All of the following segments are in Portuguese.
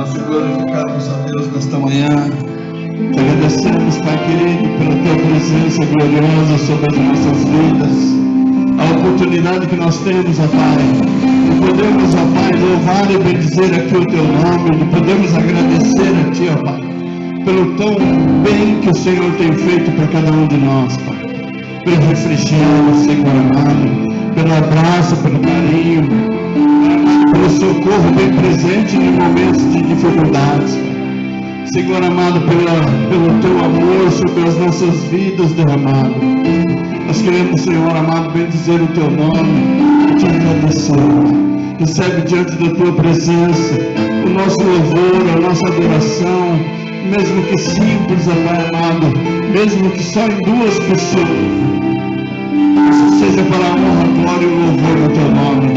nós te glorificamos, ó Deus, nesta manhã. Te agradecemos, Pai querido, pela tua presença gloriosa sobre as nossas vidas. A oportunidade que nós temos, ó Pai, de podermos, ó Pai, louvar e bendizer aqui o teu nome, de podermos agradecer a ti, ó Pai, pelo tão bem que o Senhor tem feito para cada um de nós, Pai. Pelo refrigério, Senhor amado, pelo abraço, pelo carinho, pelo socorro bem presente em momentos de dificuldades, Pai. Senhor amado, pelo teu amor sobre as nossas vidas derramado. Nós queremos, Senhor amado, bendizer o teu nome e te agradecer, Pai. Recebe diante da tua presença o nosso louvor, a nossa adoração, mesmo que simples, ó Pai amado, mesmo que só em duas pessoas. Isso seja para a honra, glória e louvor do teu nome.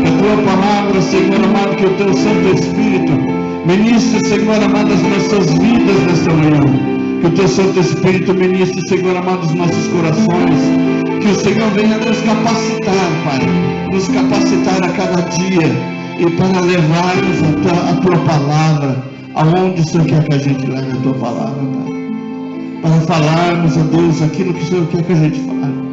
Que a tua palavra, Senhor amado, que o teu Santo Espírito ministre, Senhor amado, as nossas vidas nesta manhã. Que o teu Santo Espírito ministre, Senhor amado, os nossos corações. Que o Senhor venha nos capacitar, Pai, nos capacitar a cada dia e para levarmos a tua palavra aonde o Senhor quer que a gente leve a tua palavra, Pai. Para falarmos, ó Deus, aquilo que o Senhor quer que a gente fale.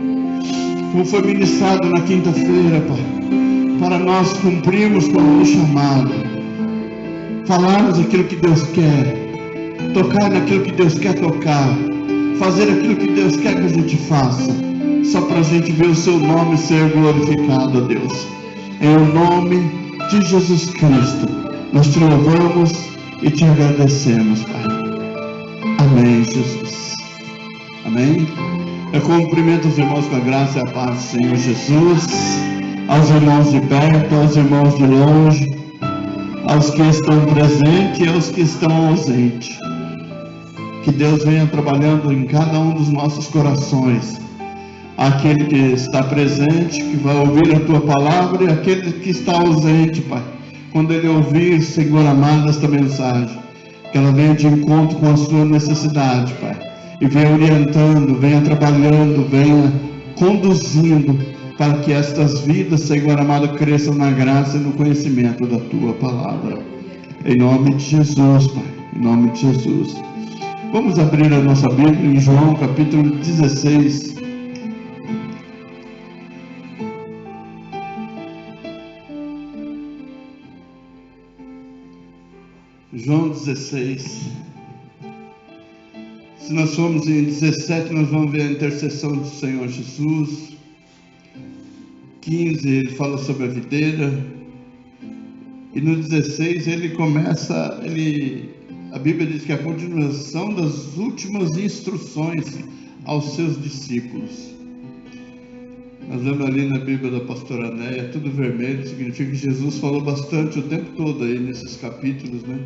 Como foi ministrado na quinta-feira, Pai, para nós cumprirmos com o chamado, falarmos aquilo que Deus quer, tocar naquilo que Deus quer tocar, fazer aquilo que Deus quer que a gente faça, só para a gente ver o seu nome ser glorificado, ó Deus. Em o nome de Jesus Cristo, nós te louvamos e te agradecemos, Pai. Amém, Jesus. Amém. Eu cumprimento os irmãos com a graça e a paz do Senhor Jesus, aos irmãos de perto, aos irmãos de longe, aos que estão presentes e aos que estão ausentes. Que Deus venha trabalhando em cada um dos nossos corações. Aquele que está presente, que vai ouvir a tua palavra, e aquele que está ausente, Pai. Quando ele ouvir, Senhor amado, esta mensagem, que ela venha de encontro com a sua necessidade, Pai. E venha orientando, venha trabalhando, venha conduzindo, para que estas vidas, Senhor amado, cresçam na graça e no conhecimento da tua palavra. Em nome de Jesus, Pai. Em nome de Jesus. Vamos abrir a nossa Bíblia em João capítulo 16. João 16. Se nós formos em 17, nós vamos ver a intercessão do Senhor Jesus. 15, ele fala sobre a videira. E no 16 ele começa, a Bíblia diz que é a continuação das últimas instruções aos seus discípulos. Nós vemos ali na Bíblia da pastora Néia, tudo vermelho, significa que Jesus falou bastante o tempo todo aí nesses capítulos, né?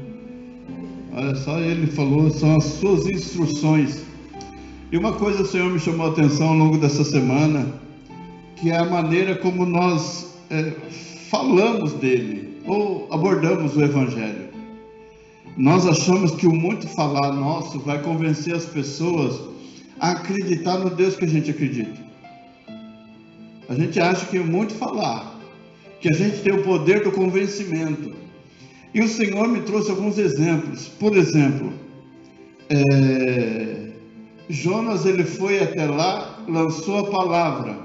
Olha só, ele falou, são as suas instruções. E uma coisa o Senhor me chamou a atenção ao longo dessa semana, que é a maneira como nós falamos dele, ou abordamos o Evangelho. Nós achamos que o muito falar nosso vai convencer as pessoas a acreditar no Deus que a gente acredita. A gente acha que o muito falar, que a gente tem o poder do convencimento. E o Senhor me trouxe alguns exemplos. Por exemplo, Jonas, ele foi até lá, lançou a palavra.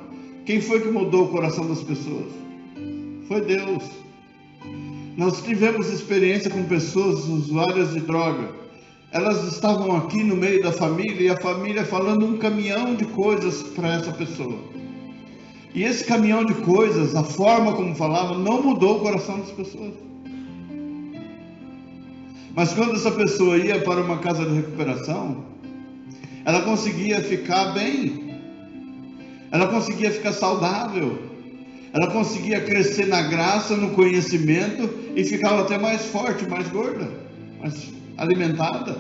Quem foi que mudou o coração das pessoas? Foi Deus. Nós tivemos experiência com pessoas usuárias de droga. Elas estavam aqui no meio da família, e a família falando um caminhão de coisas para essa pessoa. E esse caminhão de coisas, a forma como falava, não mudou o coração das pessoas. Mas quando essa pessoa ia para uma casa de recuperação, ela conseguia ficar bem, ela conseguia ficar saudável, ela conseguia crescer na graça, no conhecimento, e ficava até mais forte, mais gorda, mais alimentada.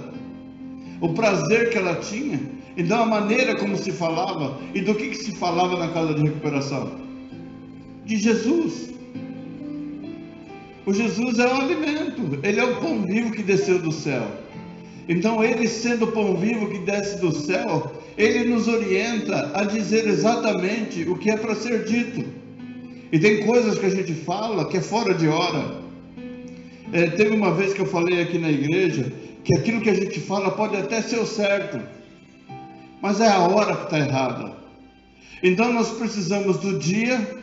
O prazer que ela tinha, então a maneira como se falava, e do que se falava na casa de recuperação? De Jesus. O Jesus é o alimento, ele é o pão vivo que desceu do céu. Então ele, sendo o pão vivo que desce do céu, ele nos orienta a dizer exatamente o que é para ser dito. E tem coisas que a gente fala que é fora de hora. Teve uma vez que eu falei aqui na igreja que aquilo que a gente fala pode até ser o certo, mas é a hora que está errada. Então nós precisamos do dia,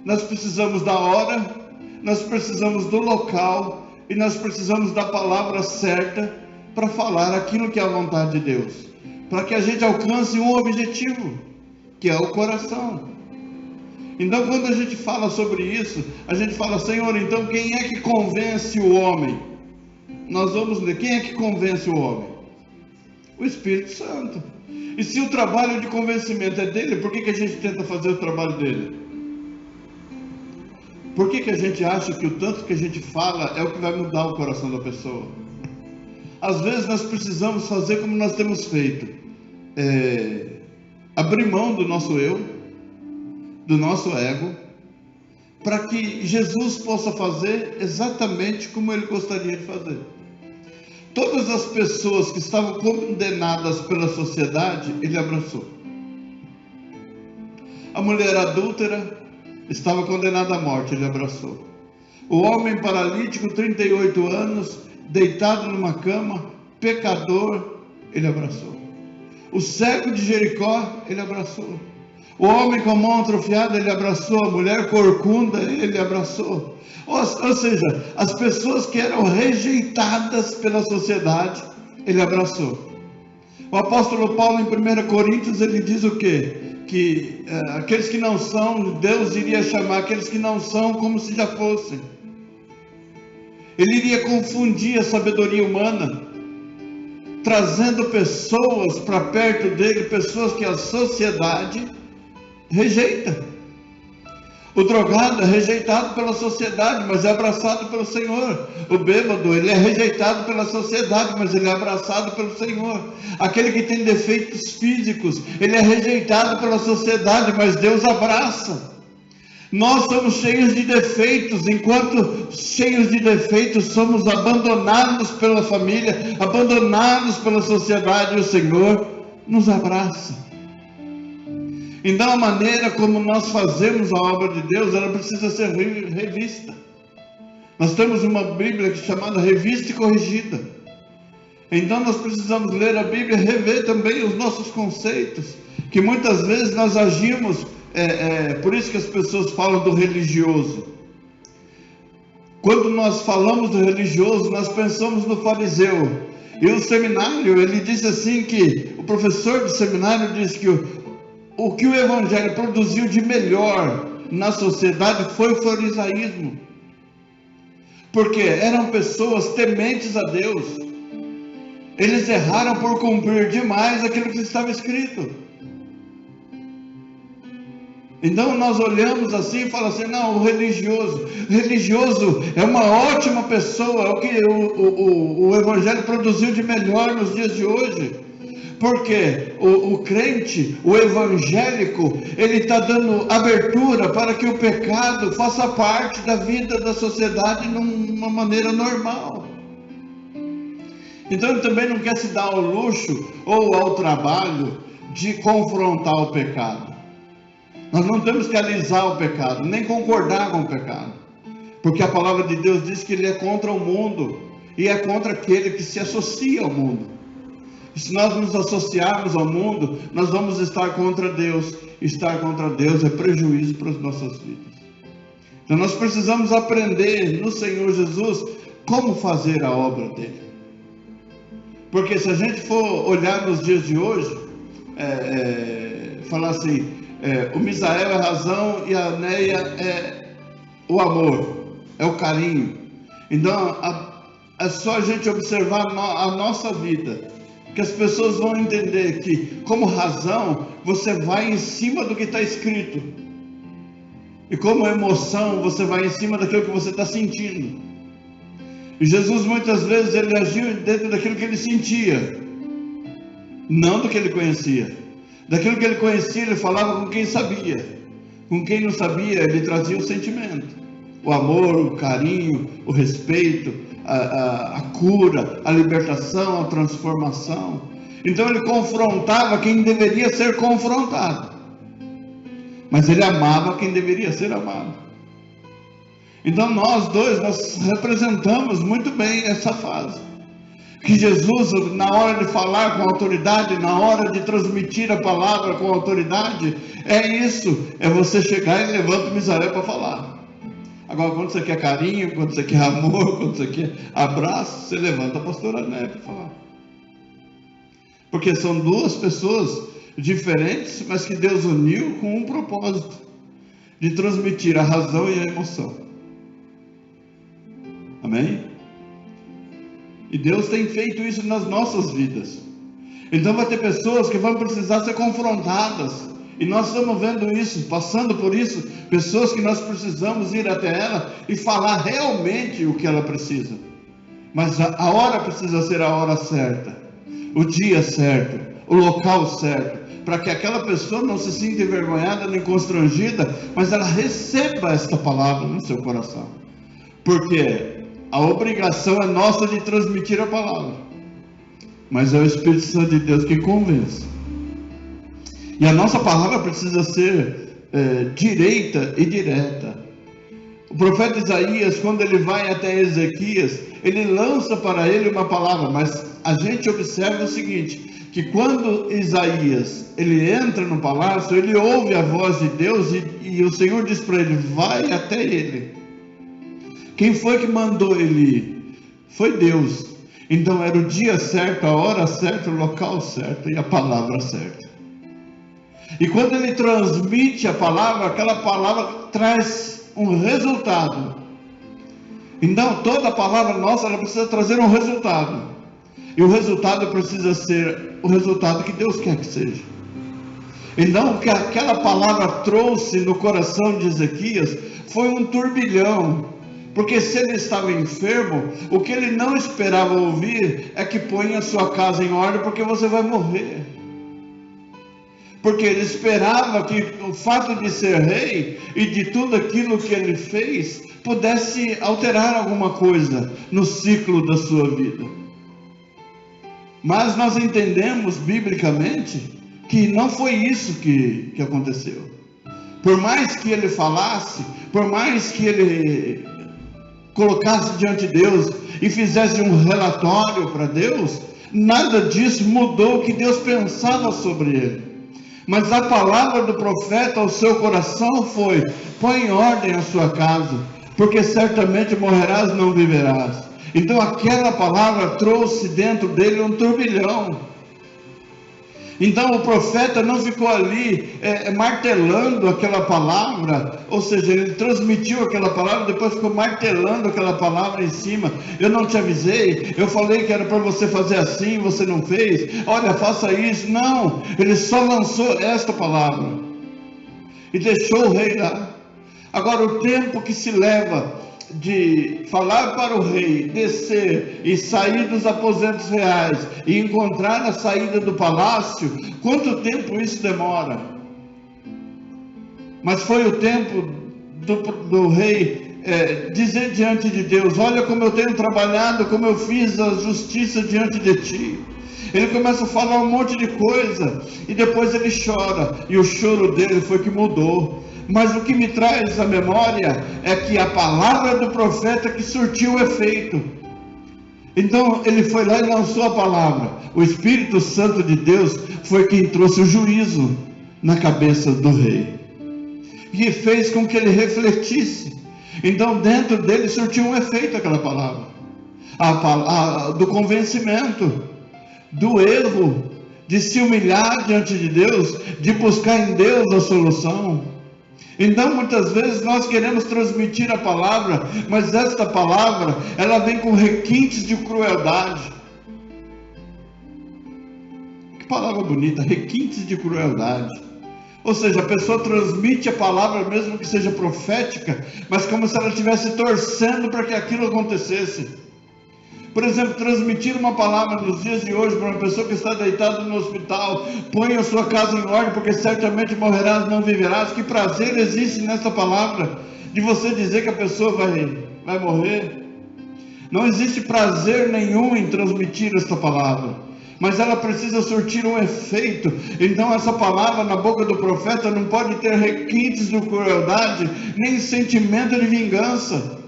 nós precisamos da hora, nós precisamos do local e nós precisamos da palavra certa para falar aquilo que é a vontade de Deus, para que a gente alcance um objetivo, que é o coração. Então quando a gente fala sobre isso, a gente fala: Senhor, então quem é que convence o homem? Nós vamos ler, quem é que convence o homem? O Espírito Santo. E se o trabalho de convencimento é dele, por que a gente tenta fazer o trabalho dele? Por que a gente acha que o tanto que a gente fala é o que vai mudar o coração da pessoa? Às vezes nós precisamos fazer como nós temos feito, abrir mão do nosso eu, do nosso ego, para que Jesus possa fazer exatamente como Ele gostaria de fazer. Todas as pessoas que estavam condenadas pela sociedade, Ele abraçou. A mulher adúltera estava condenada à morte, Ele abraçou. O homem paralítico, 38 anos, deitado numa cama, pecador, Ele abraçou. O cego de Jericó, Ele abraçou. O homem com a mão atrofiada, Ele abraçou. A mulher corcunda, Ele abraçou. Ou seja, as pessoas que eram rejeitadas pela sociedade, Ele abraçou. O apóstolo Paulo, em 1 Coríntios, ele diz o quê? Que aqueles que não são, Deus iria chamar aqueles que não são como se já fossem. Ele iria confundir a sabedoria humana, trazendo pessoas para perto dele, pessoas que a sociedade rejeita. O drogado é rejeitado pela sociedade, mas é abraçado pelo Senhor. O bêbado, ele é rejeitado pela sociedade, mas ele é abraçado pelo Senhor. Aquele que tem defeitos físicos, ele é rejeitado pela sociedade, mas Deus abraça. Nós somos cheios de defeitos, enquanto cheios de defeitos somos abandonados pela família, abandonados pela sociedade, e o Senhor nos abraça. Então a maneira como nós fazemos a obra de Deus, ela precisa ser revista. Nós temos uma Bíblia chamada Revista e Corrigida. Então nós precisamos ler a Bíblia e rever também os nossos conceitos, que muitas vezes nós agimos, por isso que as pessoas falam do religioso. Quando nós falamos do religioso, nós pensamos no fariseu. E o seminário, ele disse assim que, o professor do seminário disse que o que o Evangelho produziu de melhor na sociedade foi o farisaísmo. Porque eram pessoas tementes a Deus. Eles erraram por cumprir demais aquilo que estava escrito. Então nós olhamos assim e falamos assim: não, o religioso é uma ótima pessoa, é o que o Evangelho produziu de melhor nos dias de hoje. Porque o crente, o evangélico, ele está dando abertura para que o pecado faça parte da vida da sociedade de uma maneira normal. Então ele também não quer se dar ao luxo ou ao trabalho de confrontar o pecado. Nós não temos que alisar o pecado, nem concordar com o pecado. Porque a palavra de Deus diz que ele é contra o mundo e é contra aquele que se associa ao mundo. E se nós nos associarmos ao mundo, nós vamos estar contra Deus. Estar contra Deus é prejuízo para as nossas vidas. Então nós precisamos aprender no Senhor Jesus como fazer a obra dele. Porque se a gente for olhar nos dias de hoje, falar assim, o Misael é a razão e a Neia é o amor, é o carinho. Então é só a gente observar a nossa vida, que as pessoas vão entender que, como razão, você vai em cima do que está escrito. E como emoção, você vai em cima daquilo que você está sentindo. E Jesus, muitas vezes, ele agiu dentro daquilo que ele sentia, não do que ele conhecia. Daquilo que ele conhecia, ele falava com quem sabia. Com quem não sabia, ele trazia o sentimento. O amor, o carinho, o respeito, a cura, a libertação, a transformação. Então ele confrontava quem deveria ser confrontado, mas ele amava quem deveria ser amado. Então nós dois, nós representamos muito bem essa fase. Que Jesus, na hora de falar com autoridade, na hora de transmitir a palavra com autoridade, é isso, é você chegar e levanta o Misael para falar. Agora, quando você quer carinho, quando você quer amor, quando você quer abraço, você levanta a pastora Né para falar. Porque são duas pessoas diferentes, mas que Deus uniu com um propósito, de transmitir a razão e a emoção. Amém? E Deus tem feito isso nas nossas vidas. Então vai ter pessoas que vão precisar ser confrontadas. E nós estamos vendo isso, passando por isso. Pessoas que nós precisamos ir até ela e falar realmente o que ela precisa. Mas a hora precisa ser a hora certa. O dia certo. O local certo. Para que aquela pessoa não se sinta envergonhada nem constrangida. Mas ela receba esta palavra no seu coração. Porque a obrigação é nossa de transmitir a palavra, mas é o Espírito Santo de Deus que convence. E a nossa palavra precisa ser direita e direta. O profeta Isaías, quando ele vai até Ezequias, ele lança para ele uma palavra, mas a gente observa o seguinte, que quando Isaías ele entra no palácio, ele ouve a voz de Deus e o Senhor diz para ele, vai até ele. Quem foi que mandou ele ir? Foi Deus. Então era o dia certo, a hora certa, o local certo e a palavra certa. E quando ele transmite a palavra, aquela palavra traz um resultado. Então toda a palavra nossa, ela precisa trazer um resultado. E o resultado precisa ser o resultado que Deus quer que seja. Então o que aquela palavra trouxe no coração de Ezequias foi um turbilhão. Porque se ele estava enfermo, o que ele não esperava ouvir é que ponha a sua casa em ordem, porque você vai morrer. Porque ele esperava que o fato de ser rei e de tudo aquilo que ele fez pudesse alterar alguma coisa no ciclo da sua vida. Mas nós entendemos biblicamente que não foi isso que aconteceu. Por mais que ele falasse, por mais que ele colocasse diante de Deus e fizesse um relatório para Deus, nada disso mudou o que Deus pensava sobre ele. Mas a palavra do profeta ao seu coração foi, põe em ordem a sua casa, porque certamente morrerás e não viverás. Então aquela palavra trouxe dentro dele um turbilhão. Então o profeta não ficou ali martelando aquela palavra, ou seja, ele transmitiu aquela palavra, depois ficou martelando aquela palavra em cima. Eu não te avisei, eu falei que era para você fazer assim, você não fez, olha, faça isso. Não, ele só lançou esta palavra e deixou o rei lá. Agora o tempo que se leva de falar para o rei, descer e sair dos aposentos reais e encontrar a saída do palácio, quanto tempo isso demora? Mas foi o tempo do rei dizer diante de Deus, olha como eu tenho trabalhado, como eu fiz a justiça diante de ti. Ele começa a falar um monte de coisa e depois ele chora, e o choro dele foi que mudou. Mas o que me traz à memória é que a palavra do profeta que surtiu efeito. Então ele foi lá e lançou a palavra. O Espírito Santo de Deus foi quem trouxe o juízo na cabeça do rei e fez com que ele refletisse. Então dentro dele surtiu um efeito aquela palavra, do convencimento, do erro, de se humilhar diante de Deus, de buscar em Deus a solução. Então muitas vezes nós queremos transmitir a palavra, mas esta palavra, ela vem com requintes de crueldade. Que palavra bonita, requintes de crueldade. Ou seja, a pessoa transmite a palavra mesmo que seja profética, mas como se ela estivesse torcendo para que aquilo acontecesse. Por exemplo, transmitir uma palavra nos dias de hoje para uma pessoa que está deitada no hospital, põe a sua casa em ordem, porque certamente morrerás, não viverás. Que prazer existe nessa palavra, de você dizer que a pessoa vai morrer? Não existe prazer nenhum em transmitir esta palavra, mas ela precisa surtir um efeito. Então essa palavra na boca do profeta não pode ter requintes de crueldade, nem sentimento de vingança.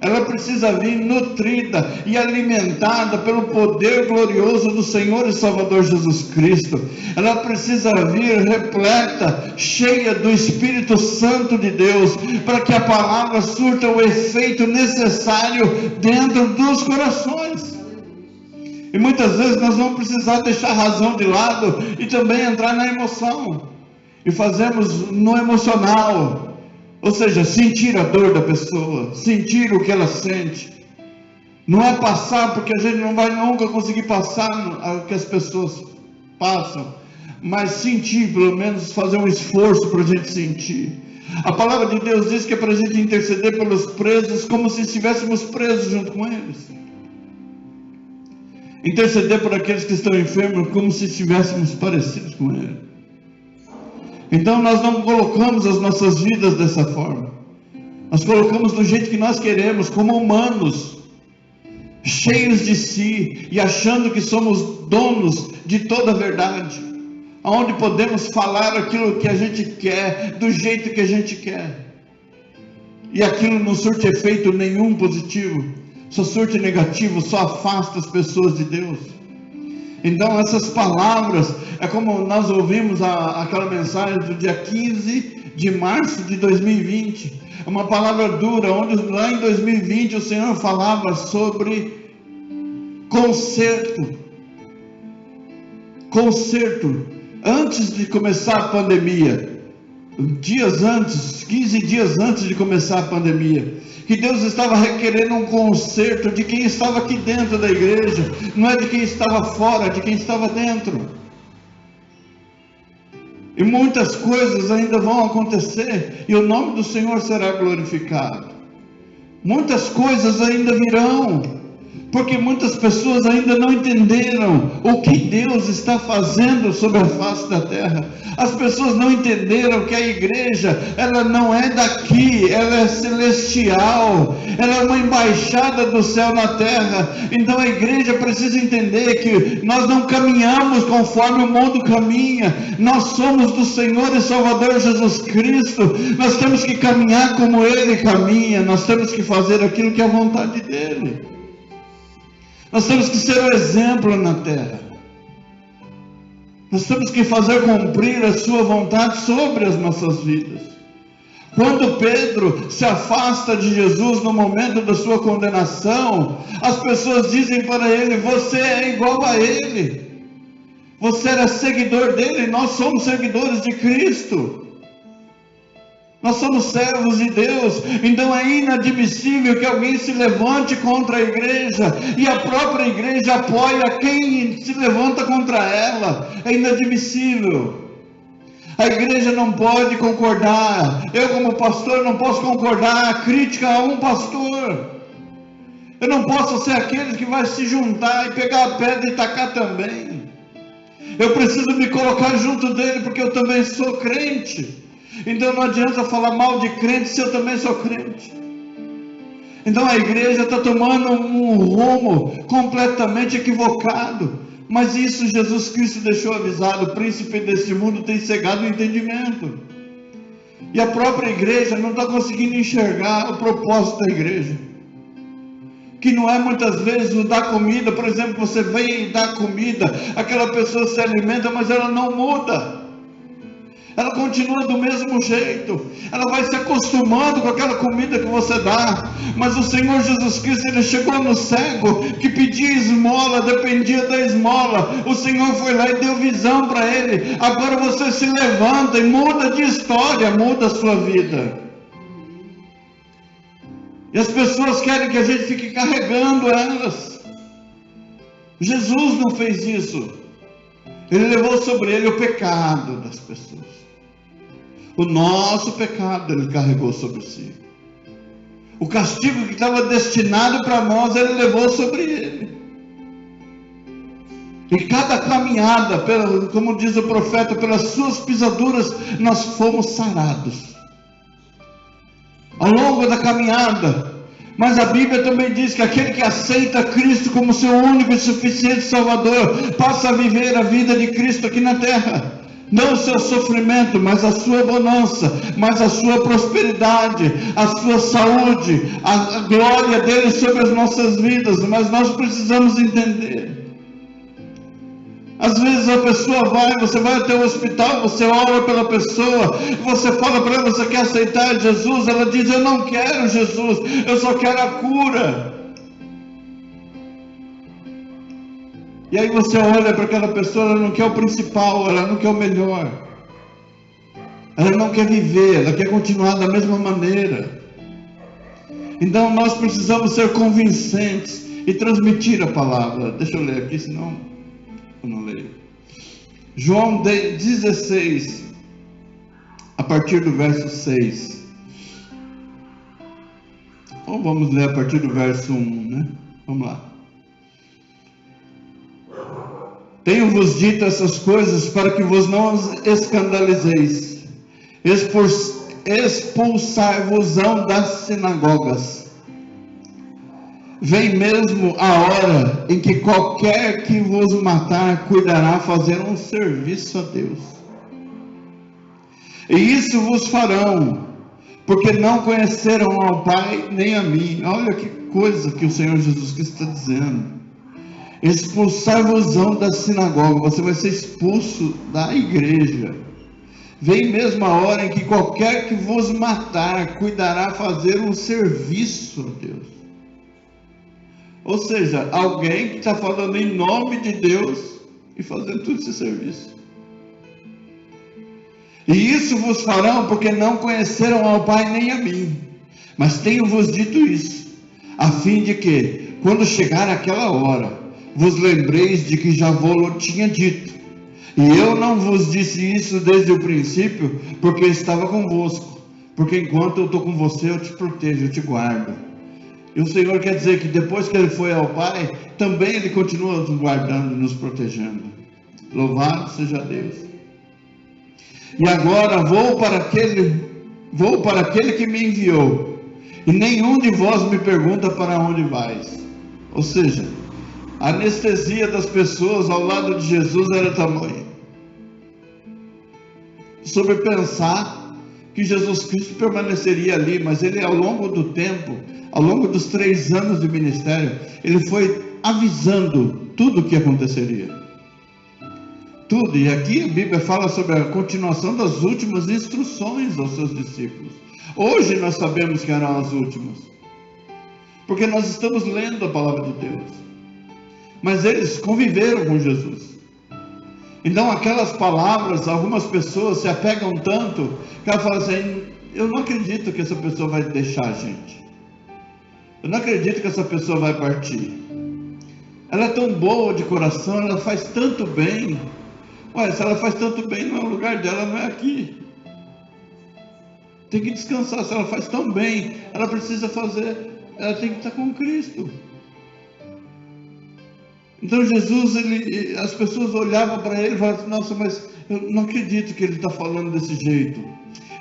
Ela precisa vir nutrida e alimentada pelo poder glorioso do Senhor e Salvador Jesus Cristo. Ela precisa vir repleta, cheia do Espírito Santo de Deus, para que a palavra surta o efeito necessário dentro dos corações. E muitas vezes nós vamos precisar deixar a razão de lado e também entrar na emoção. E fazemos no emocional. Ou seja, sentir a dor da pessoa, sentir o que ela sente. Não é passar, porque a gente não vai nunca conseguir passar o que as pessoas passam, mas sentir, pelo menos fazer um esforço para a gente sentir. A palavra de Deus diz que é para a gente interceder pelos presos, como se estivéssemos presos junto com eles. Interceder por aqueles que estão enfermos, como se estivéssemos parecidos com eles. Então nós não colocamos as nossas vidas dessa forma. Nós colocamos do jeito que nós queremos, como humanos, cheios de si e achando que somos donos de toda a verdade, aonde podemos falar aquilo que a gente quer, do jeito que a gente quer, e aquilo não surte efeito nenhum positivo, só surte negativo, só afasta as pessoas de Deus. Então essas palavras, é como nós ouvimos aquela mensagem do dia 15 de março de 2020, é uma palavra dura, onde lá em 2020 o Senhor falava sobre conserto, antes de começar a pandemia, dias antes, 15 dias antes de começar a pandemia, que Deus estava requerendo um conserto de quem estava aqui dentro da igreja, não é de quem estava fora, de quem estava dentro. E muitas coisas ainda vão acontecer, e o nome do Senhor será glorificado. Muitas coisas ainda virão, porque muitas pessoas ainda não entenderam o que Deus está fazendo sobre a face da terra. As pessoas não entenderam que a igreja, ela não é daqui, ela é celestial, ela é uma embaixada do céu na terra. Então a igreja precisa entender que nós não caminhamos conforme o mundo caminha, nós somos do Senhor e Salvador Jesus Cristo, nós temos que caminhar como Ele caminha, nós temos que fazer aquilo que é a vontade dEle. Nós temos que ser o exemplo na terra. Nós temos que fazer cumprir a sua vontade sobre as nossas vidas. Quando Pedro se afasta de Jesus no momento da sua condenação, as pessoas dizem para ele: você é igual a ele. Você era seguidor dele, nós somos seguidores de Cristo. Nós somos servos de Deus, então é inadmissível que alguém se levante contra a igreja, e a própria igreja apoia quem se levanta contra ela. É inadmissível. A igreja não pode concordar, eu como pastor não posso concordar a crítica a um pastor. Eu não posso ser aquele que vai se juntar e pegar a pedra e tacar também. Eu preciso me colocar junto dele, porque eu também sou crente. Então não adianta falar mal de crente se eu também sou crente. Então a igreja está tomando um rumo completamente equivocado. Mas isso Jesus Cristo deixou avisado: o príncipe deste mundo tem cegado o entendimento. E a própria igreja não está conseguindo enxergar o propósito da igreja, que não é muitas vezes o dar comida. Por exemplo, você vem e dá comida, aquela pessoa se alimenta, mas ela não muda. Ela continua do mesmo jeito, ela vai se acostumando com aquela comida que você dá. Mas o Senhor Jesus Cristo, Ele chegou no cego que pedia esmola, dependia da esmola. O Senhor foi lá e deu visão para ele. Agora você se levanta e muda de história, muda a sua vida. E as pessoas querem que a gente fique carregando elas. Jesus não fez isso. Ele levou sobre ele o pecado das pessoas. O nosso pecado Ele carregou sobre si. O castigo que estava destinado para nós, Ele levou sobre Ele. E cada caminhada, como diz o profeta, pelas suas pisaduras, nós fomos sarados. Ao longo da caminhada, Mas a Bíblia também diz que aquele que aceita Cristo como seu único e suficiente Salvador, passa a viver a vida de Cristo aqui na terra. Não o seu sofrimento, mas a sua bonança, mas a sua prosperidade, a sua saúde, a glória dele sobre as nossas vidas. Mas nós precisamos entender. Às vezes a pessoa você vai até o hospital, você ora pela pessoa, você fala para ela, você quer aceitar Jesus? Ela diz, eu não quero Jesus, eu só quero a cura. E aí você olha para aquela pessoa, ela não quer o principal, ela não quer o melhor. Ela não quer viver, ela quer continuar da mesma maneira. Então nós precisamos ser convincentes e transmitir a palavra. Deixa eu ler aqui, senão eu não leio. João 16, a partir do verso 6. Ou vamos ler a partir do verso 1, né? Vamos lá. Tenho-vos dito essas coisas para que vos não escandalizeis. Expulsar-vos-ão das sinagogas. Vem mesmo a hora em que qualquer que vos matar cuidará fazer um serviço a Deus. E isso vos farão, porque não conheceram ao Pai nem a mim. Olha que coisa que o Senhor Jesus Cristo está dizendo. Expulsar-vos-ão da sinagoga. Você vai ser expulso da igreja. Vem mesmo a hora em que qualquer que vos matar cuidará fazer um serviço a Deus. Ou seja, alguém que está falando em nome de Deus e fazendo todo esse serviço. E isso vos farão porque não conheceram ao Pai nem a mim. Mas tenho-vos dito isso, a fim de que, quando chegar aquela hora, vos lembreis de que já vos tinha dito. E eu não vos disse isso desde o princípio, porque estava convosco. Porque enquanto eu estou com você, eu te protejo, eu te guardo. E o Senhor quer dizer que depois que Ele foi ao Pai, também Ele continua nos guardando, nos protegendo. Louvado seja Deus. E agora vou para aquele que me enviou. E nenhum de vós me pergunta para onde vais. Ou seja, a anestesia das pessoas ao lado de Jesus era tamanho. Sobre pensar que Jesus Cristo permaneceria ali, mas Ele ao longo do tempo, ao longo dos 3 anos de ministério, Ele foi avisando tudo o que aconteceria. Tudo, e aqui a Bíblia fala sobre a continuação das últimas instruções aos seus discípulos. Hoje nós sabemos que eram as últimas, porque nós estamos lendo a palavra de Deus. Mas eles conviveram com Jesus. Então aquelas palavras, algumas pessoas se apegam tanto, que ela fala assim, eu não acredito que essa pessoa vai deixar a gente. Eu não acredito que essa pessoa vai partir. Ela é tão boa de coração, ela faz tanto bem. Ué, se ela faz tanto bem, não é o lugar dela, não é aqui. Tem que descansar, se ela faz tão bem, ela precisa fazer, ela tem que estar com Cristo. Então Jesus, as pessoas olhavam para ele e falavam assim, nossa, mas eu não acredito que ele está falando desse jeito.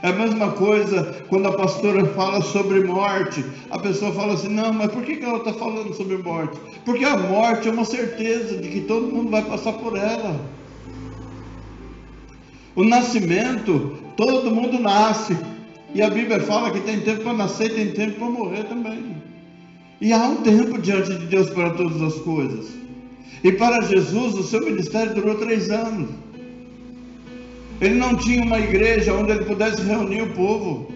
É a mesma coisa quando a pastora fala sobre morte. A pessoa fala assim, não, mas por que ela está falando sobre morte? Porque a morte é uma certeza de que todo mundo vai passar por ela. O nascimento, todo mundo nasce. E a Bíblia fala que tem tempo para nascer e tem tempo para morrer também. E há um tempo diante de Deus para todas as coisas. E para Jesus, o seu ministério durou 3 anos. Ele não tinha uma igreja onde ele pudesse reunir o povo.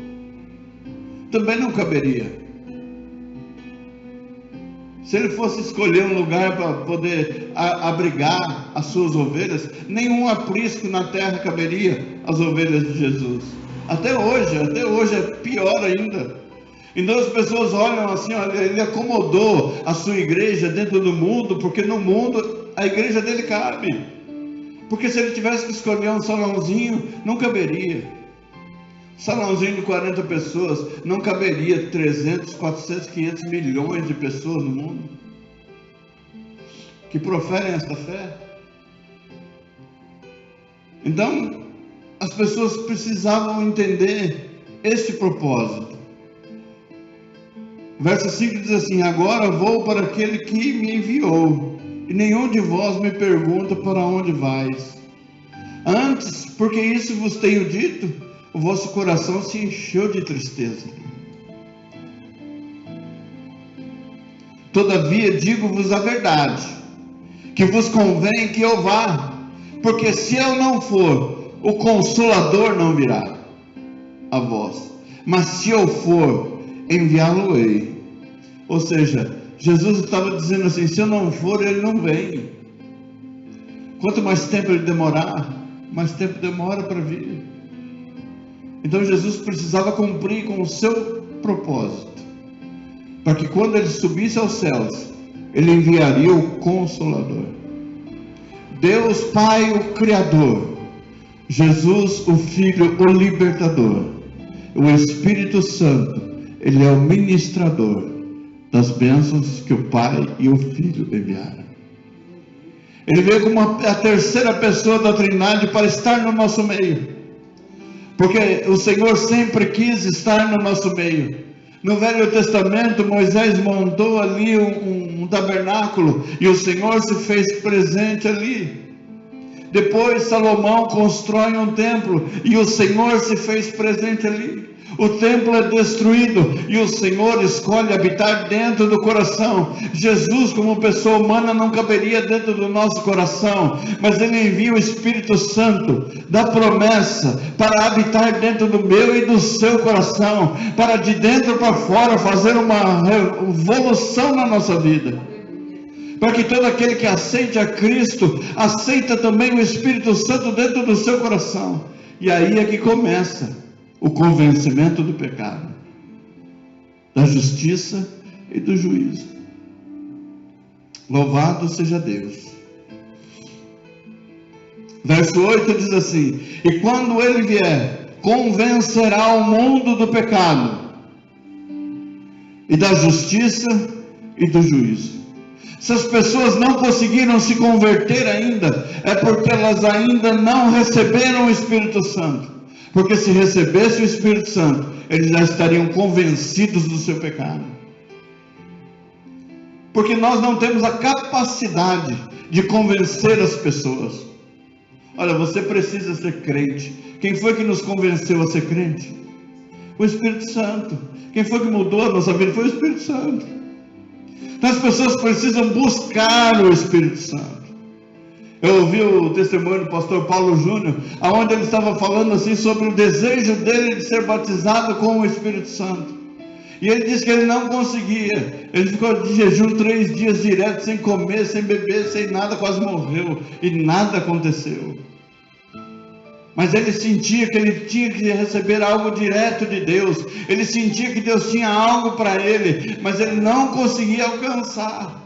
Também não caberia. Se ele fosse escolher um lugar para poder abrigar as suas ovelhas, nenhum aprisco na terra caberia às ovelhas de Jesus. Até hoje é pior ainda. Então as pessoas olham assim, olha, ele acomodou a sua igreja dentro do mundo, porque no mundo a igreja dele cabe. Porque se ele tivesse que escolher um salãozinho, não caberia. Salãozinho de 40 pessoas, não caberia 300, 400, 500 milhões de pessoas no mundo que proferem esta fé. Então, as pessoas precisavam entender este propósito. Verso 5 diz assim: agora vou para aquele que me enviou, e nenhum de vós me pergunta para onde vais. Antes, porque isso vos tenho dito, o vosso coração se encheu de tristeza. Todavia digo-vos a verdade, que vos convém que eu vá, porque se eu não for, o Consolador não virá a vós, mas se eu for, enviá-lo-ei. Ou seja, Jesus estava dizendo assim: se eu não for, ele não vem. Quanto mais tempo ele demorar, mais tempo demora para vir. Então Jesus precisava cumprir com o seu propósito, para que quando ele subisse aos céus, ele enviaria o Consolador. Deus Pai, o Criador, Jesus, o Filho, o Libertador, o Espírito Santo, ele é o ministrador das bênçãos que o Pai e o Filho enviaram. Ele veio como a terceira pessoa da Trindade para estar no nosso meio, porque o Senhor sempre quis estar no nosso meio. No Velho Testamento, Moisés montou ali um tabernáculo, e o Senhor se fez presente ali. Depois Salomão constrói um templo, e o Senhor se fez presente ali. O templo é destruído, e o Senhor escolhe habitar dentro do coração. Jesus, como pessoa humana, não caberia dentro do nosso coração, mas Ele envia o Espírito Santo da promessa para habitar dentro do meu e do seu coração, para de dentro para fora fazer uma revolução na nossa vida, para que todo aquele que aceite a Cristo, aceita também o Espírito Santo dentro do seu coração. E aí é que começa o convencimento do pecado, da justiça e do juízo. Louvado seja Deus. Verso 8 diz assim: e quando ele vier, convencerá o mundo do pecado, e da justiça e do juízo. Se as pessoas não conseguiram se converter ainda, é porque elas ainda não receberam o Espírito Santo. Porque se recebesse o Espírito Santo, eles já estariam convencidos do seu pecado. Porque nós não temos a capacidade de convencer as pessoas. Olha, você precisa ser crente. Quem foi que nos convenceu a ser crente? O Espírito Santo. Quem foi que mudou a nossa vida? Foi o Espírito Santo. Então as pessoas precisam buscar o Espírito Santo. Eu ouvi o testemunho do pastor Paulo Júnior, onde ele estava falando assim sobre o desejo dele de ser batizado com o Espírito Santo. E ele disse que ele não conseguia. Ele ficou de jejum 3 dias direto, sem comer, sem beber, sem nada, quase morreu. E nada aconteceu. Mas ele sentia que ele tinha que receber algo direto de Deus. Ele sentia que Deus tinha algo para ele, mas ele não conseguia alcançar.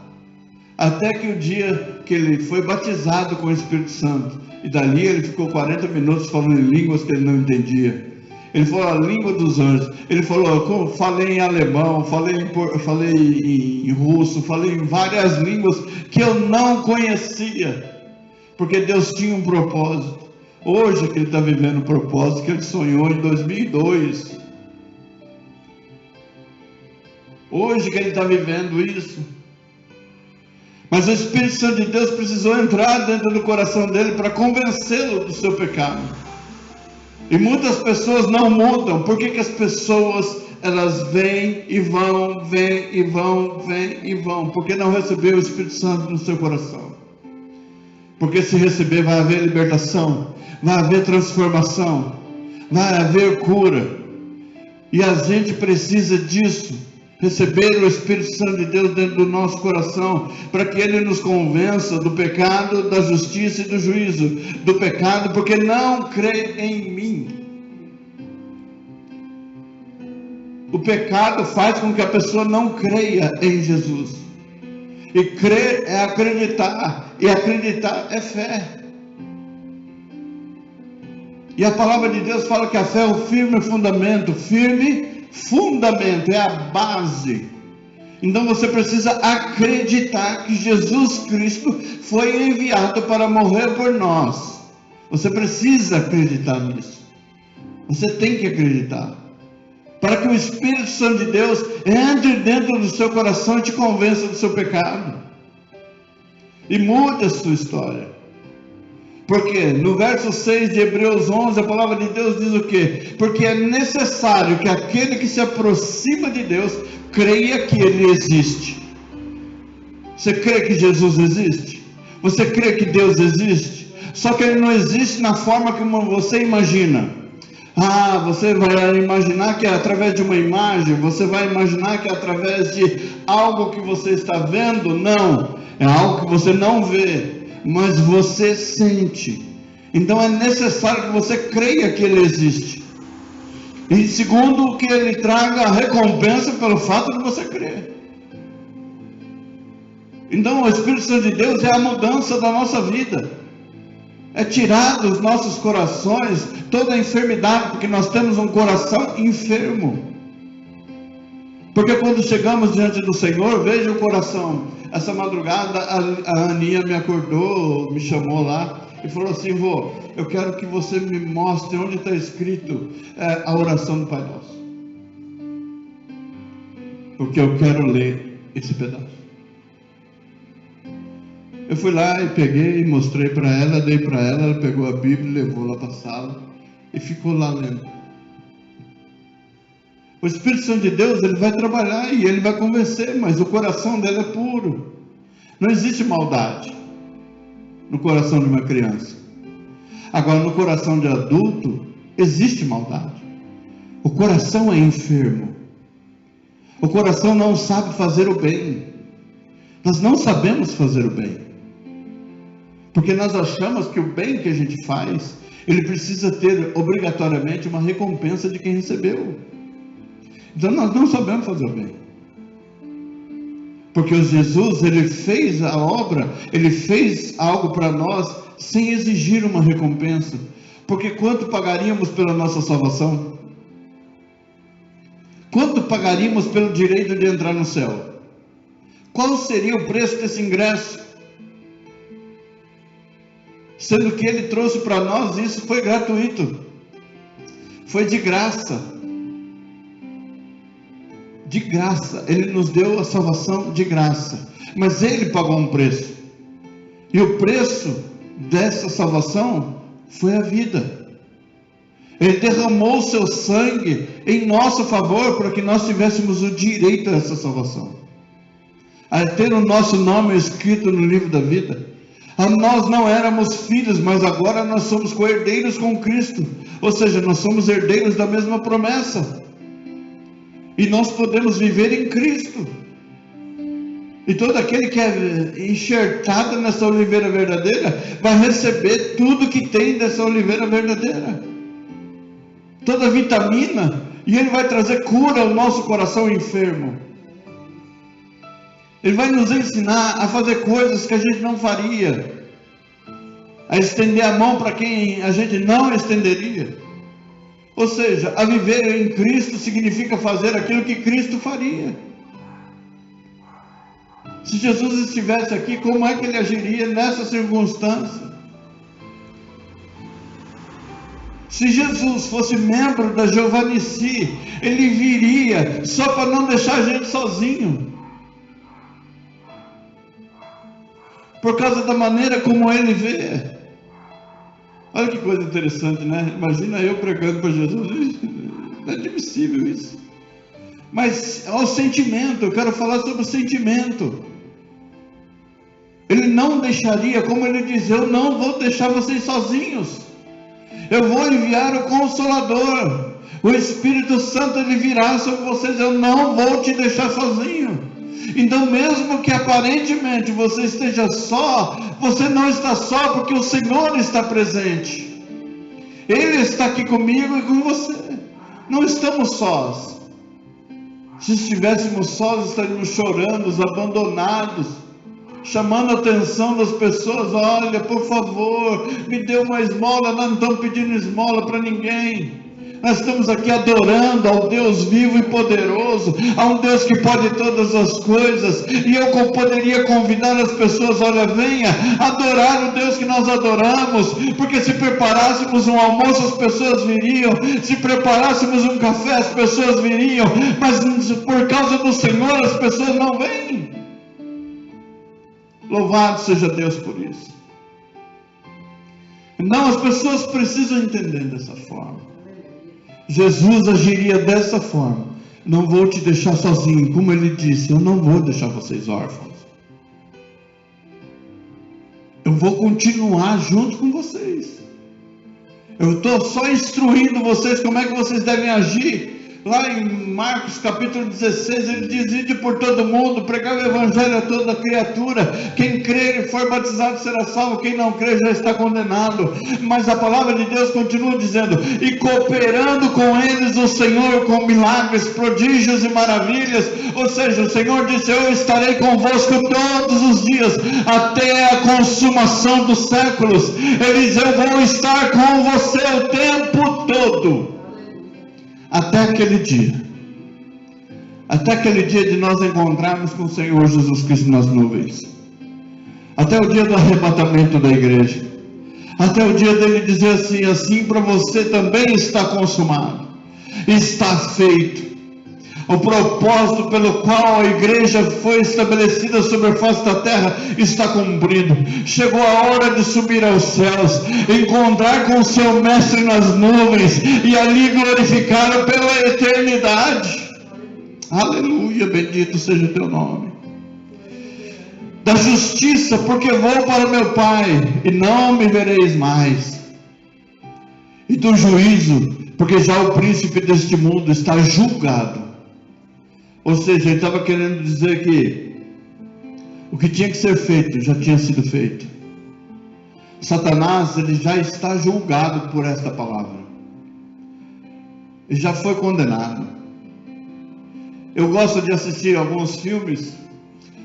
Até que o dia que ele foi batizado com o Espírito Santo, e dali ele ficou 40 minutos falando em línguas que ele não entendia. Ele falou a língua dos anjos. Ele falou: falei em alemão, falei em russo, falei em várias línguas que eu não conhecia, porque Deus tinha um propósito. Hoje que ele está vivendo o propósito que ele sonhou em 2002. Hoje que ele está vivendo isso. Mas o Espírito Santo de Deus precisou entrar dentro do coração dele para convencê-lo do seu pecado. E muitas pessoas não mudam. Por que as pessoas, elas vêm e vão, vêm e vão, vêm e vão? Porque não recebeu o Espírito Santo no seu coração. Porque se receber, vai haver libertação, vai haver transformação, vai haver cura. E a gente precisa disso. Receber o Espírito Santo de Deus dentro do nosso coração, para que Ele nos convença do pecado, da justiça e do juízo. Do pecado, porque não crê em mim. O pecado faz com que a pessoa não creia em Jesus. E crer é acreditar, e acreditar é fé. E a palavra de Deus fala que a fé é o firme fundamento, é a base. Então você precisa acreditar que Jesus Cristo foi enviado para morrer por nós. Você precisa acreditar nisso. Você tem que acreditar. para que o Espírito Santo de Deus entre dentro do seu coração e te convença do seu pecado e mude a sua história. Porque no verso 6 de Hebreus 11, a palavra de Deus diz o quê? Porque é necessário que aquele que se aproxima de Deus creia que Ele existe. Você crê que Jesus existe? Você crê que Deus existe? Só que Ele não existe na forma como você imagina. Você vai imaginar que é através de uma imagem, você vai imaginar que é através de algo que você está vendo. Não, é algo que você não vê, mas você sente. Então é necessário que você creia que Ele existe. E segundo, que Ele traga a recompensa pelo fato de você crer. Então o Espírito Santo de Deus é a mudança da nossa vida. É tirar dos nossos corações toda a enfermidade, porque nós temos um coração enfermo. Porque quando chegamos diante do Senhor, veja o coração. Essa madrugada a Aninha me acordou, me chamou lá e falou assim: vô, eu quero que você me mostre onde está escrito a oração do Pai Nosso, porque eu quero ler esse pedaço. Eu fui lá e peguei e mostrei para ela, dei para ela, ela pegou a Bíblia, levou lá para a sala e ficou lá lendo. O Espírito Santo de Deus, ele vai trabalhar e ele vai convencer, mas o coração dela é puro. Não existe maldade no coração de uma criança. Agora, no coração de adulto, existe maldade. O coração é enfermo. O coração não sabe fazer o bem. Nós não sabemos fazer o bem. Porque nós achamos que o bem que a gente faz, ele precisa ter obrigatoriamente uma recompensa de quem recebeu. Então nós não sabemos fazer o bem. Porque Jesus, ele fez a obra, ele fez algo para nós sem exigir uma recompensa. Porque quanto pagaríamos pela nossa salvação? Quanto pagaríamos pelo direito de entrar no céu? Qual seria o preço desse ingresso? Sendo que Ele trouxe para nós, isso foi gratuito, foi de graça. De graça, Ele nos deu a salvação de graça, mas Ele pagou um preço, e o preço dessa salvação foi a vida. Ele derramou o seu sangue em nosso favor, para que nós tivéssemos o direito a essa salvação, a ter o nosso nome escrito no livro da vida. Nós não éramos filhos, mas agora nós somos co-herdeiros com Cristo, ou seja, nós somos herdeiros da mesma promessa, e nós podemos viver em Cristo. E todo aquele que é enxertado nessa oliveira verdadeira, vai receber tudo que tem dessa oliveira verdadeira, toda a vitamina, e Ele vai trazer cura ao nosso coração enfermo. Ele vai nos ensinar a fazer coisas que a gente não faria, a estender a mão para quem a gente não estenderia. Ou seja, a viver em Cristo significa fazer aquilo que Cristo faria. Se Jesus estivesse aqui, como é que Ele agiria nessa circunstância? Se Jesus fosse membro da Giovanici, Ele viria só para não deixar a gente sozinho, por causa da maneira como Ele vê. Olha que coisa interessante, né? Imagina eu pregando para Jesus, é admissível isso. Mas o sentimento, eu quero falar sobre o sentimento. Ele não deixaria, como Ele diz: eu não vou deixar vocês sozinhos, eu vou enviar o Consolador, o Espírito Santo, Ele virá sobre vocês, eu não vou te deixar sozinho. Então, mesmo que aparentemente você esteja só, você não está só, porque o Senhor está presente. Ele está aqui comigo e com você. Não estamos sós. Se estivéssemos sós, estaríamos chorando, abandonados, chamando a atenção das pessoas: olha, por favor, me dê uma esmola. Nós não estamos pedindo esmola para ninguém. Nós estamos aqui adorando ao Deus vivo e poderoso, a um Deus que pode todas as coisas. E eu poderia convidar as pessoas: olha, venha adorar o Deus que nós adoramos, porque se preparássemos um almoço as pessoas viriam, se preparássemos um café as pessoas viriam, mas por causa do Senhor as pessoas não vêm. Louvado seja Deus por isso. Não, as pessoas precisam entender dessa forma. Jesus agiria dessa forma: não vou te deixar sozinho, como ele disse, eu não vou deixar vocês órfãos, eu vou continuar junto com vocês, eu estou só instruindo vocês como é que vocês devem agir. Lá em Marcos capítulo 16, ele diz: ide por todo mundo, pregar o evangelho a toda criatura, quem crer e for batizado será salvo, quem não crer já está condenado. Mas a palavra de Deus continua dizendo: e cooperando com eles o Senhor com milagres, prodígios e maravilhas. Ou seja, o Senhor disse: eu estarei convosco todos os dias, até a consumação dos séculos. Ele diz: eu vou estar com você o tempo todo, até aquele dia de nós encontrarmos com o Senhor Jesus Cristo nas nuvens, até o dia do arrebatamento da igreja, até o dia dele dizer assim: assim para você também está consumado, está feito. O propósito pelo qual a igreja foi estabelecida sobre a face da terra está cumprido. Chegou a hora de subir aos céus, encontrar com o seu mestre nas nuvens e ali glorificá-lo pela eternidade. Aleluia, bendito seja o teu nome. Da justiça, porque vou para meu Pai e não me vereis mais. E do juízo, porque já o príncipe deste mundo está julgado. Ou seja, ele estava querendo dizer que o que tinha que ser feito já tinha sido feito. Satanás, ele já está julgado por esta palavra. Ele já foi condenado. Eu gosto de assistir alguns filmes,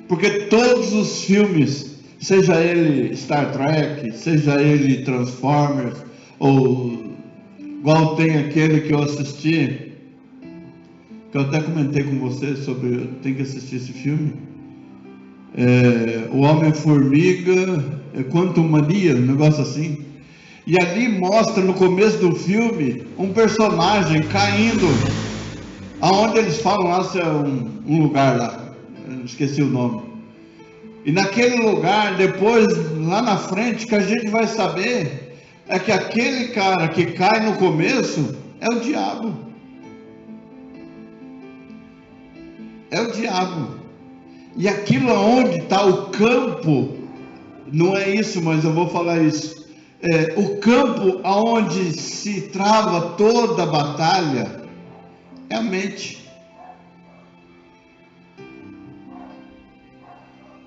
porque todos os filmes, seja ele Star Trek, seja ele Transformers, ou igual tem aquele que eu assisti, que eu até comentei com você sobre, eu tenho que assistir esse filme, o Homem-Formiga, Quantum Mania, um negócio assim, e ali mostra no começo do filme, um personagem caindo, aonde eles falam lá, se é um lugar lá, eu esqueci o nome, e naquele lugar, depois, lá na frente, que a gente vai saber, é que aquele cara que cai no começo, é o diabo. É o diabo. E aquilo aonde está o campo, não é isso, mas eu vou falar isso. O campo aonde se trava toda a batalha é a mente.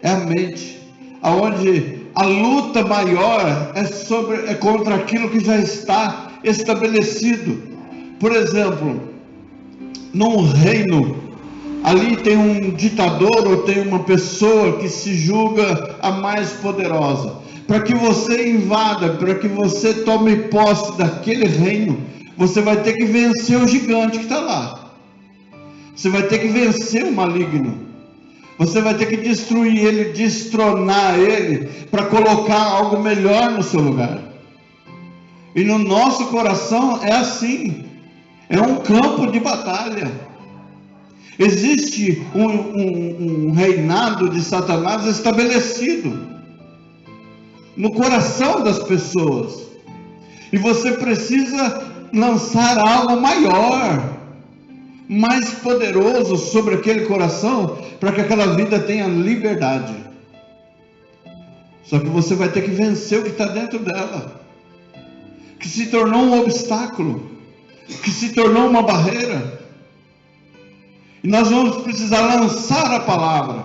É a mente. Aonde a luta maior é contra aquilo que já está estabelecido. Por exemplo, num reino, ali tem um ditador ou tem uma pessoa que se julga a mais poderosa. Para que você invada, para que você tome posse daquele reino, você vai ter que vencer o gigante que está lá. Você vai ter que vencer o maligno. Você vai ter que destruir ele, destronar ele, para colocar algo melhor no seu lugar. E no nosso coração é assim. É um campo de batalha. Existe um reinado de Satanás estabelecido no coração das pessoas, e você precisa lançar algo maior, mais poderoso sobre aquele coração, para que aquela vida tenha liberdade. Só que você vai ter que vencer o que está dentro dela, que se tornou um obstáculo, que se tornou uma barreira. E nós vamos precisar lançar a palavra.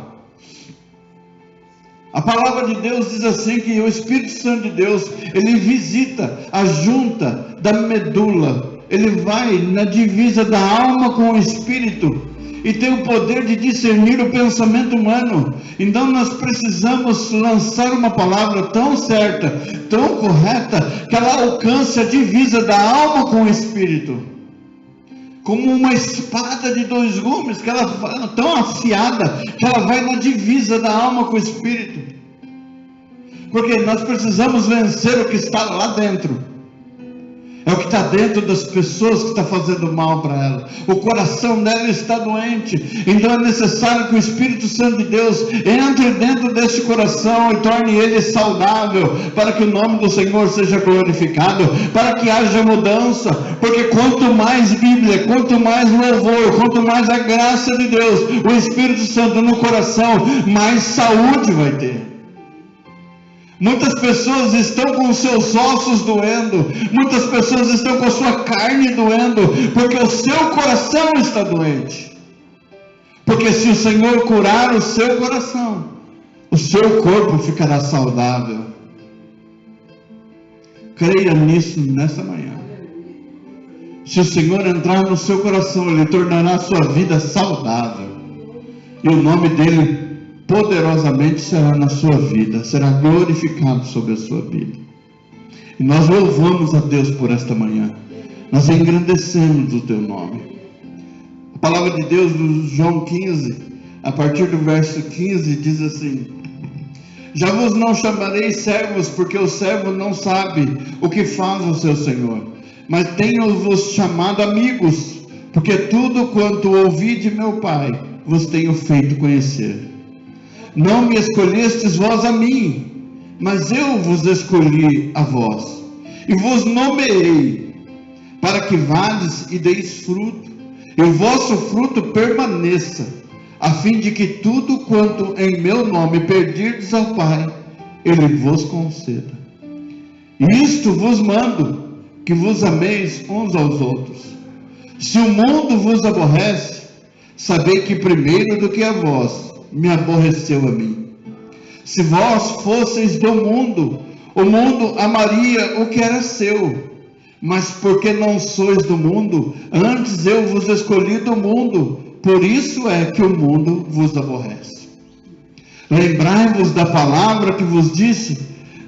A palavra de Deus diz assim, que o Espírito Santo de Deus, ele visita a junta da medula, ele vai na divisa da alma com o Espírito, e tem o poder de discernir o pensamento humano. Então nós precisamos lançar uma palavra tão certa, tão correta, que ela alcance a divisa da alma com o Espírito. como uma espada de 2 gumes, que ela é tão afiada, que ela vai na divisa da alma com o espírito. Porque nós precisamos vencer o que está lá dentro. É o que está dentro das pessoas que está fazendo mal para ela. O coração dela está doente. Então é necessário que o Espírito Santo de Deus entre dentro deste coração e torne ele saudável, para que o nome do Senhor seja glorificado, para que haja mudança. Porque quanto mais Bíblia, quanto mais louvor, quanto mais a graça de Deus, o Espírito Santo no coração, mais saúde vai ter. Muitas pessoas estão com os seus ossos doendo, muitas pessoas estão com a sua carne doendo, porque o seu coração está doente. Porque se o Senhor curar o seu coração, o seu corpo ficará saudável. Creia nisso nessa manhã. Se o Senhor entrar no seu coração, Ele tornará a sua vida saudável, e o nome dEle poderosamente será na sua vida, será glorificado sobre a sua vida. E nós louvamos a Deus por esta manhã, nós engrandecemos o teu nome. A palavra de Deus no João 15, a partir do verso 15, diz assim: já vos não chamarei servos, porque o servo não sabe o que faz o seu Senhor, mas tenho-vos chamado amigos, porque tudo quanto ouvi de meu Pai vos tenho feito conhecer. Não me escolhestes vós a mim, mas eu vos escolhi a vós, e vos nomeei, para que vades e deis fruto, e o vosso fruto permaneça, a fim de que tudo quanto em meu nome pedirdes ao Pai, Ele vos conceda. E isto vos mando, que vos ameis uns aos outros. Se o mundo vos aborrece, sabei que primeiro do que a vós, me aborreceu a mim. Se vós fosseis do mundo, o mundo amaria o que era seu, mas porque não sois do mundo, antes eu vos escolhi do mundo, por isso é que o mundo vos aborrece. Lembrai-vos da palavra que vos disse: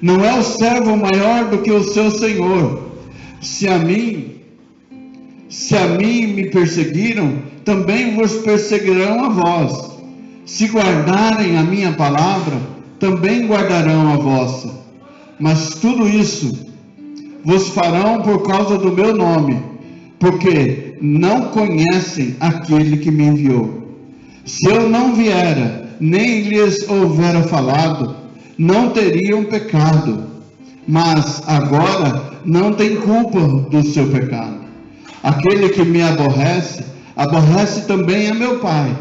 não é o servo maior do que o seu senhor. Se a mim me perseguiram, também vos perseguirão a vós. Se guardarem a minha palavra, também guardarão a vossa. Mas tudo isso vos farão por causa do meu nome, porque não conhecem aquele que me enviou. Se eu não viera, nem lhes houvera falado, não teriam pecado, mas agora não tem culpa do seu pecado. Aquele que me aborrece, aborrece também a meu Pai.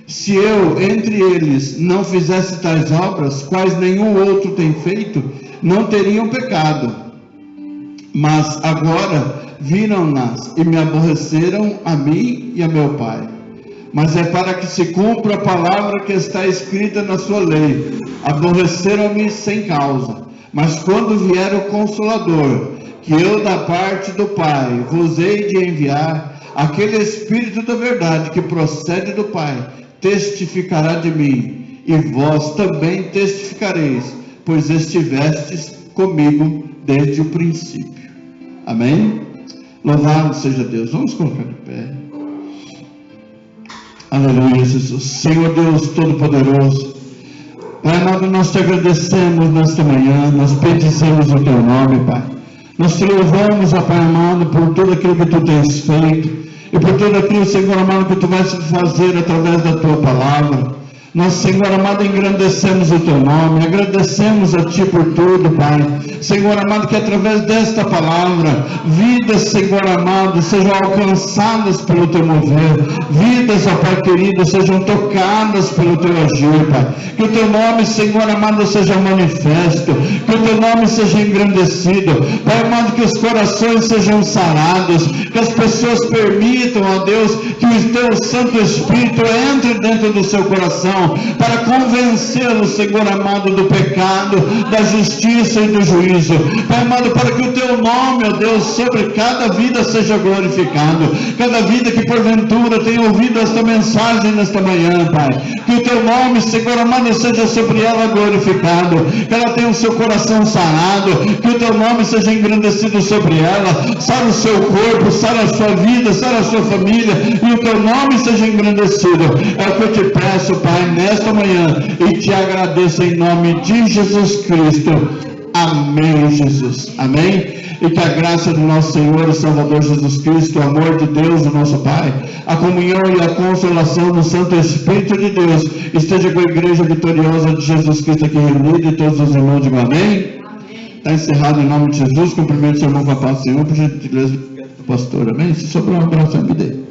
Se eu, entre eles, não fizesse tais obras, quais nenhum outro tem feito, não teriam pecado. Mas agora viram-nas e me aborreceram a mim e a meu Pai. Mas é para que se cumpra a palavra que está escrita na sua lei: aborreceram-me sem causa. Mas quando vier o Consolador, que eu da parte do Pai vos hei de enviar, aquele Espírito da verdade que procede do Pai, testificará de mim, e vós também testificareis, pois estivestes comigo desde o princípio. Amém? Louvado seja Deus. Vamos colocar de pé. Aleluia, Jesus. Senhor Deus Todo-Poderoso, Pai amado, nós te agradecemos nesta manhã, nós bendizemos o teu nome, Pai. Nós te louvamos, ó Pai amado, por tudo aquilo que tu tens feito, e por tudo aquilo, Senhor amado, que tu vais fazer através da tua palavra. Nós, Senhor amado, engrandecemos o teu nome, agradecemos a ti por tudo, Pai. Senhor amado, que através desta palavra, vidas, Senhor amado, sejam alcançadas pelo teu mover, vidas, ó Pai querido, sejam tocadas pelo teu agir, Pai. Que o teu nome, Senhor amado, seja manifesto, que o teu nome seja engrandecido, Pai amado, que os corações sejam sarados, que as pessoas permitam, ó Deus, que o teu Santo Espírito entre dentro do seu coração, para convencê-lo, Senhor amado, do pecado, da justiça e do juízo. Pai amado, para que o teu nome, ó Deus, sobre cada vida seja glorificado, cada vida que porventura tenha ouvido esta mensagem nesta manhã, Pai, que o teu nome, Senhor amado, seja sobre ela glorificado, que ela tenha o seu coração sarado, que o teu nome seja engrandecido sobre ela, sara o seu corpo, sara a sua vida, sara a sua família, e o teu nome seja engrandecido. É o que eu te peço, Pai, nesta manhã, e te agradeço em nome de Jesus Cristo. Amém, Jesus. Amém. E que a graça do nosso Senhor e Salvador Jesus Cristo, o amor de Deus, o nosso Pai, a comunhão e a consolação do Santo Espírito de Deus esteja com a igreja vitoriosa de Jesus Cristo aqui reunida, e todos os irmãos digam amém. Está encerrado em nome de Jesus. Cumprimento o seu irmão com a paz do Senhor, por gentileza do pastor. Amém. Se sobrar um abraço, me dê.